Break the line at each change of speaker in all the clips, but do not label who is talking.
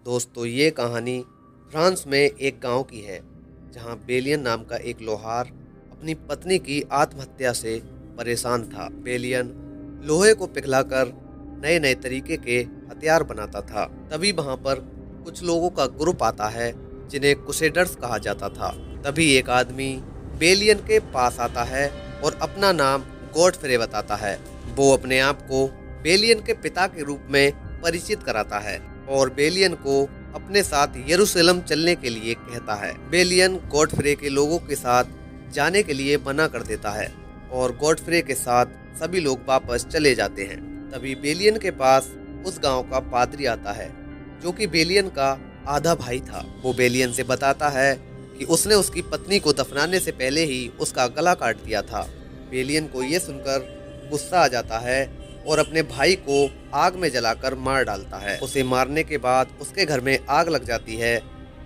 दोस्तों, ये कहानी फ्रांस में एक गांव की है जहां बेलियन नाम का एक लोहार अपनी पत्नी की आत्महत्या से परेशान था। बेलियन लोहे को पिघलाकर नए नए तरीके के हथियार बनाता था। तभी वहां पर कुछ लोगों का ग्रुप आता है जिन्हें क्रूसेडर्स कहा जाता था। तभी एक आदमी बेलियन के पास आता है और अपना नाम गॉडफ्रे बताता है। वो अपने आप को बेलियन के पिता के रूप में परिचित कराता है और बेलियन को अपने साथ यरूशलेम चलने के लिए कहता है। बेलियन गॉडफ्रे के लोगों के साथ जाने के लिए मना कर देता है और गॉडफ्रे के साथ सभी लोग वापस चले जाते हैं। तभी बेलियन के पास उस गांव का पादरी आता है जो कि बेलियन का आधा भाई था। वो बेलियन से बताता है कि उसने उसकी पत्नी को दफनाने से पहले ही उसका गला काट दिया था। बेलियन को ये सुनकर गुस्सा आ जाता है और अपने भाई को आग में जलाकर मार डालता है। उसे मारने के बाद उसके घर में आग लग जाती है।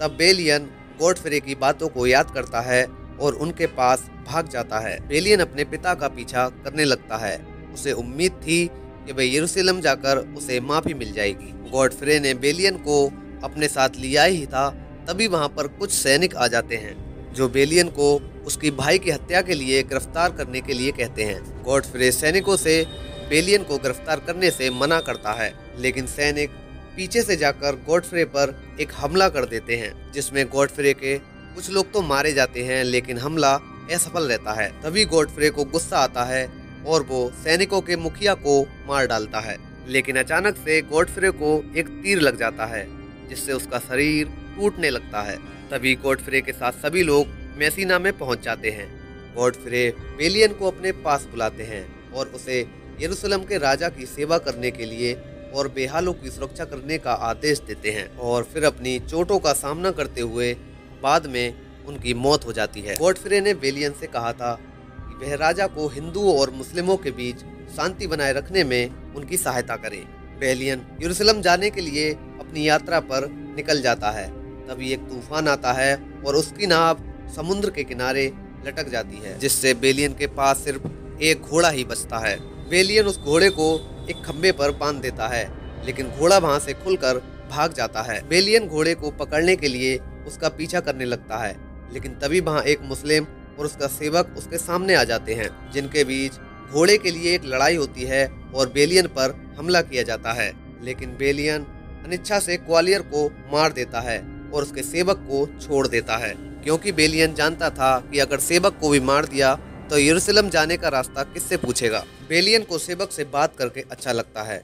तब बेलियन गॉडफ्रे की बातों को याद करता है और उनके पास भाग जाता है। बेलियन अपने पिता का पीछा करने लगता है। उसे उम्मीद थी कि वह यरूशलेम जाकर उसे माफी मिल जाएगी। गॉडफ्रे ने बेलियन को अपने साथ लिया ही था। तभी वहां पर कुछ सैनिक आ जाते हैं जो बेलियन को उसकी भाई की हत्या के लिए गिरफ्तार करने के लिए कहते हैं। गॉडफ्रे सैनिकों से बेलियन को गिरफ्तार करने से मना करता है, लेकिन सैनिक पीछे से जाकर गॉडफ्रे पर एक हमला कर देते हैं जिसमें गॉडफ्रे के कुछ लोग तो मारे जाते हैं, लेकिन हमला असफल रहता है। तभी गॉडफ्रे को गुस्सा आता है और वो सैनिकों के मुखिया को मार डालता है, लेकिन अचानक से गॉडफ्रे को एक तीर लग जाता है जिससे उसका शरीर टूटने लगता है। तभी गॉडफ्रे के साथ सभी लोग मेसिना में पहुंच जाते हैं। गॉडफ्रे बेलियन को अपने पास बुलाते हैं और उसे यरूशलेम के राजा की सेवा करने के लिए और बेहालों की सुरक्षा करने का आदेश देते हैं और फिर अपनी चोटों का सामना करते हुए बाद में उनकी मौत हो जाती है। गॉडफ्रे ने बेलियन से कहा था कि वह राजा को हिंदुओं और मुस्लिमों के बीच शांति बनाए रखने में उनकी सहायता करे। बेलियन यरूशलेम जाने के लिए अपनी यात्रा पर निकल जाता है। तभी एक तूफान आता है और उसकी नाव समुद्र के किनारे लटक जाती है, जिससे बेलियन के पास सिर्फ एक घोड़ा ही बचता है। बेलियन उस घोड़े को एक खंबे पर बांध देता है, लेकिन घोड़ा वहां से खुलकर भाग जाता है। बेलियन घोड़े को पकड़ने के लिए उसका पीछा करने लगता है, लेकिन तभी वहां एक मुस्लिम और उसका सेवक उसके सामने आ जाते हैं, जिनके बीच घोड़े के लिए एक लड़ाई होती है और बेलियन पर हमला किया जाता है। लेकिन बेलियन अनिच्छा से ग्वालियर को मार देता है और उसके सेवक को छोड़ देता है, क्योंकि बेलियन जानता था कि अगर सेवक को भी मार दिया तो यरूशलेम जाने का रास्ता किससे पूछेगा। बेलियन को सेवक से बात करके अच्छा लगता है।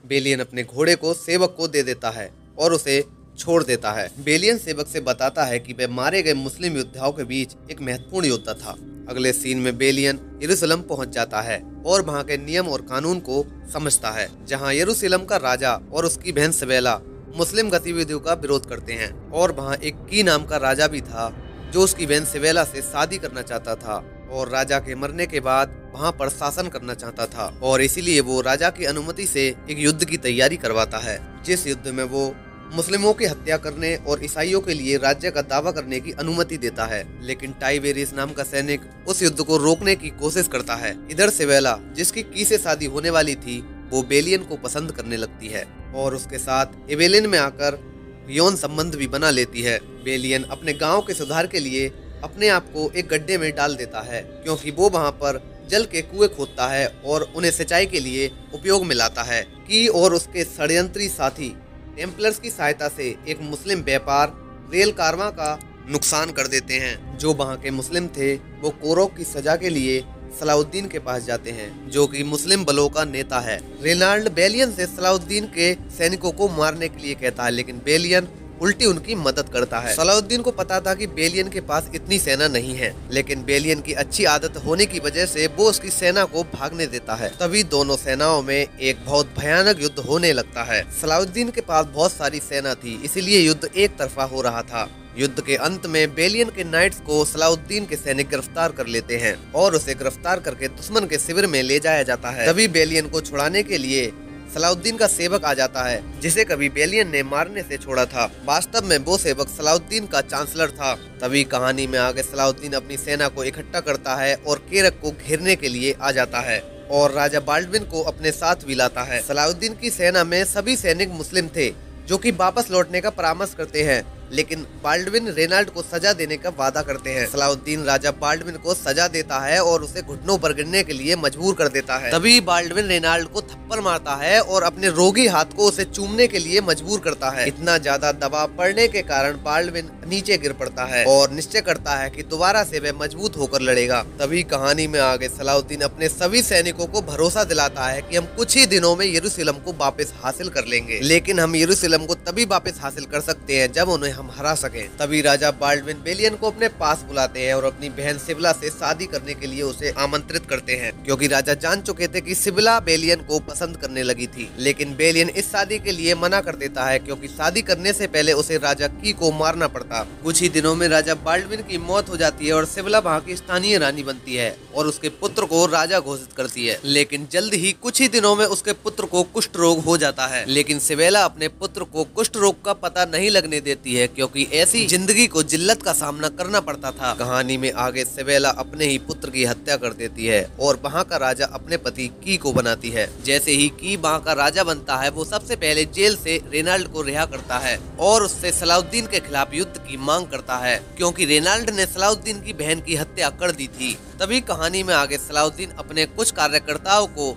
बेलियन अपने घोड़े को सेवक को दे देता है और उसे छोड़ देता है। बेलियन सेवक से बताता है कि वह मारे गए मुस्लिम योद्धाओं के बीच एक महत्वपूर्ण योद्धा था। अगले सीन में बेलियन यरूशलेम पहुंच जाता है और वहां के नियम और कानून को समझता है, जहां यरूशलेम का राजा और उसकी बहन सवेला मुस्लिम गतिविधियों का विरोध करते हैं। और वहां एक की नाम का राजा भी था जो उसकी बहन सवेला से शादी करना चाहता था और राजा के मरने के बाद वहां पर शासन करना चाहता था, और इसीलिए वो राजा की अनुमति से एक युद्ध की तैयारी करवाता है, जिस युद्ध में वो मुस्लिमों की हत्या करने और ईसाइयों के लिए राज्य का दावा करने की अनुमति देता है। लेकिन टाइबेरियस नाम का सैनिक उस युद्ध को रोकने की कोशिश करता है। इधर सवेला, जिसकी की से शादी होने वाली थी, वो बेलियन को पसंद करने लगती है और उसके साथ एवेलिन में आकर यौन संबंध भी बना लेती है। बेलियन अपने गांव के सुधार के लिए अपने आप को एक गड्ढे में डाल देता है, क्योंकि वो वहां पर जल के कुएं खोदता है और उन्हें सिंचाई के लिए उपयोग में लाता है। की और उसके षड्यंत्री साथी टेम्पलर्स की सहायता से एक मुस्लिम व्यापार रेल कारवां का नुकसान कर देते हैं। जो वहां के मुस्लिम थे वो कोरों की सजा के लिए सलाउद्दीन के पास जाते हैं, जो कि मुस्लिम बलों का नेता है। रेनाल्ड बेलियन से सलाउद्दीन के सैनिकों को मारने के लिए कहता है, लेकिन बेलियन उल्टी उनकी मदद करता है। सलाउद्दीन को पता था कि बेलियन के पास इतनी सेना नहीं है, लेकिन बेलियन की अच्छी आदत होने की वजह से वो उसकी सेना को भागने देता है। तभी दोनों सेनाओं में एक बहुत भयानक युद्ध होने लगता है। सलाउद्दीन के पास बहुत सारी सेना थी, इसीलिए युद्ध एक तरफा हो रहा था। युद्ध के अंत में बेलियन के नाइट्स को सलाउद्दीन के सैनिक गिरफ्तार कर लेते हैं और उसे गिरफ्तार करके दुश्मन के शिविर में ले जाया जाता है। तभी बेलियन को छुड़ाने के लिए सलाउद्दीन का सेवक आ जाता है, जिसे कभी बेलियन ने मारने से छोड़ा था। वास्तव में वो सेवक सलाउद्दीन का चांसलर था। तभी कहानी में आगे सलाउद्दीन अपनी सेना को इकट्ठा करता है और केरक को घेरने के लिए आ जाता है और राजा बाल्डविन को अपने साथ भी लाता है। सलाउद्दीन की सेना में सभी सैनिक मुस्लिम थे, जो कि वापस लौटने का परामर्श करते हैं, लेकिन बाल्डविन रेनाल्ड को सजा देने का वादा करते हैं। सलाउद्दीन राजा बाल्डविन को सजा देता है और उसे घुटनों पर गिरने के लिए मजबूर कर देता है। तभी बाल्डविन रेनाल्ड को थप्पड़ मारता है और अपने रोगी हाथ को उसे चूमने के लिए मजबूर करता है। इतना ज्यादा दबाव पड़ने के कारण बाल्डविन नीचे गिर पड़ता है और निश्चय करता है कि दोबारा से वह मजबूत होकर लड़ेगा। तभी कहानी में आगे सलाउद्दीन अपने सभी सैनिकों को भरोसा दिलाता है कि हम कुछ ही दिनों में यरूशलेम को वापस हासिल कर लेंगे, लेकिन हम यरूशलेम को तभी वापस हासिल कर सकते हैं जब उन्हें हम हरा सके। तभी राजा बाल्डविन बेलियन को अपने पास बुलाते हैं और अपनी बहन सिबिला से शादी करने के लिए उसे आमंत्रित करते हैं, क्योंकि राजा जान चुके थे कि सिबिला बेलियन को पसंद करने लगी थी। लेकिन बेलियन इस शादी के लिए मना कर देता है, क्योंकि शादी करने से पहले उसे राजा की को मारना पड़ता। कुछ ही दिनों में राजा बाल्डविन की मौत हो जाती है और सिबिला वहाँ की स्थानीय रानी बनती है और उसके पुत्र को राजा घोषित करती है। लेकिन जल्द ही कुछ ही दिनों में उसके पुत्र को कुष्ठ रोग हो जाता है, लेकिन सिबिला अपने पुत्र को कुष्ठ रोग का पता नहीं लगने देती है, क्योंकि ऐसी जिंदगी को जिल्लत का सामना करना पड़ता था। कहानी में आगे सिबिला अपने ही पुत्र की हत्या कर देती है और वहाँ का राजा अपने पति की को बनाती है। जैसे ही की वहाँ का राजा बनता है, वो सबसे पहले जेल से रेनाल्ड को रिहा करता है और उससे सलाउद्दीन के खिलाफ युद्ध की मांग करता है, क्योंकि रेनाल्ड ने सलाउद्दीन की बहन की हत्या कर दी थी। तभी कहानी में आगे सलाउद्दीन अपने कुछ कार्यकर्ताओं को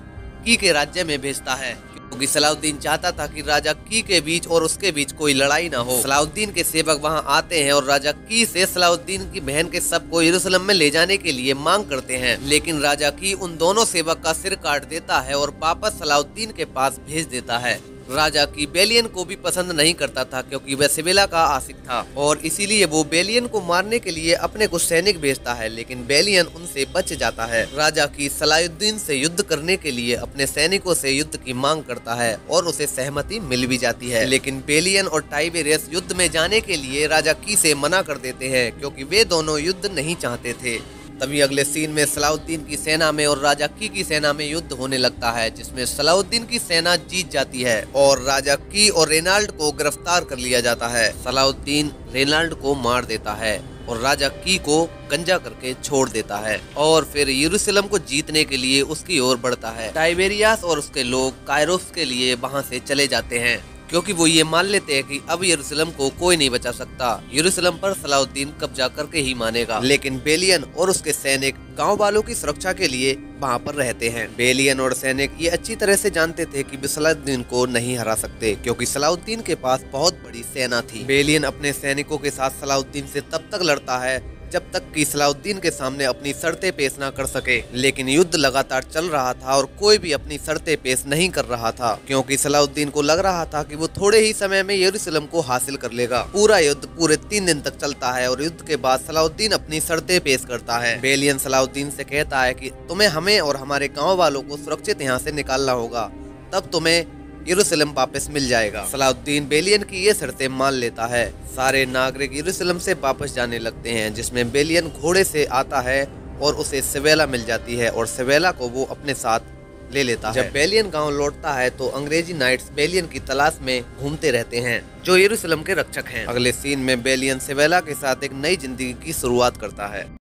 की के राज्य में भेजता है, क्योंकि सलाउद्दीन चाहता था कि राजा की के बीच और उसके बीच कोई लड़ाई ना हो। सलाउद्दीन के सेवक वहां आते हैं और राजा की से सलाउद्दीन की बहन के शव को यरूशलेम में ले जाने के लिए मांग करते हैं, लेकिन राजा की उन दोनों सेवक का सिर काट देता है और वापस सलाउद्दीन के पास भेज देता है। राजा की बेलियन को भी पसंद नहीं करता था, क्योंकि वह सिबिला का आशिक था और इसीलिए वो बेलियन को मारने के लिए अपने कुछ सैनिक भेजता है, लेकिन बेलियन उनसे बच जाता है। राजा की सलाउद्दीन से युद्ध करने के लिए अपने सैनिकों से युद्ध की मांग करता है और उसे सहमति मिल भी जाती है, लेकिन बेलियन और टाइबेरियस युद्ध में जाने के लिए राजा की से मना कर देते हैं, क्योंकि वे दोनों युद्ध नहीं चाहते थे। तभी अगले सीन में सलाउद्दीन की सेना में और राजा की सेना में युद्ध होने लगता है, जिसमें सलाउद्दीन की सेना जीत जाती है और राजा की और रेनाल्ड को गिरफ्तार कर लिया जाता है। सलाउद्दीन रेनाल्ड को मार देता है और राजा की को गंजा करके छोड़ देता है और फिर यरूशलेम को जीतने के लिए उसकी ओर बढ़ता है। टाइबेरियस और उसके लोग कायरोस के लिए वहां से चले जाते हैं, क्योंकि वो ये मान लेते हैं कि अब यरूशलेम को कोई नहीं बचा सकता। यरूशलेम पर सलाउद्दीन कब्जा करके ही मानेगा। लेकिन बेलियन और उसके सैनिक गांव वालों की सुरक्षा के लिए वहां पर रहते हैं। बेलियन और सैनिक ये अच्छी तरह से जानते थे कि वे सलाउद्दीन को नहीं हरा सकते, क्योंकि सलाउद्दीन के पास बहुत बड़ी सेना थी। बेलियन अपने सैनिकों के साथ सलाउद्दीन से तब तक लड़ता है जब तक कि सलाउद्दीन के सामने अपनी शर्तें पेश ना कर सके। लेकिन युद्ध लगातार चल रहा था और कोई भी अपनी शर्तें पेश नहीं कर रहा था, क्योंकि सलाउद्दीन को लग रहा था कि वो थोड़े ही समय में यरूशलेम को हासिल कर लेगा। पूरा युद्ध पूरे 3 दिन तक चलता है और युद्ध के बाद सलाउद्दीन अपनी शर्तें पेश करता है। बेलियन सलाउद्दीन से कहता है कि तुम्हें हमें और हमारे गाँव वालों को सुरक्षित यहाँ से निकालना होगा, तब तुम्हें यरूशलेम वापस मिल जाएगा। सलाउद्दीन बेलियन की ये शर्तें मान लेता है। सारे नागरिक यरूशलेम से वापस जाने लगते हैं, जिसमें बेलियन घोड़े से आता है और उसे सिबिला मिल जाती है और सिबिला को वो अपने साथ ले लेता है। जब बेलियन गांव लौटता है तो अंग्रेजी नाइट्स बेलियन की तलाश में घूमते रहते हैं, जो यरूशलेम के रक्षक हैं। अगले सीन में बेलियन सिबिला के साथ एक नई जिंदगी की शुरुआत करता है।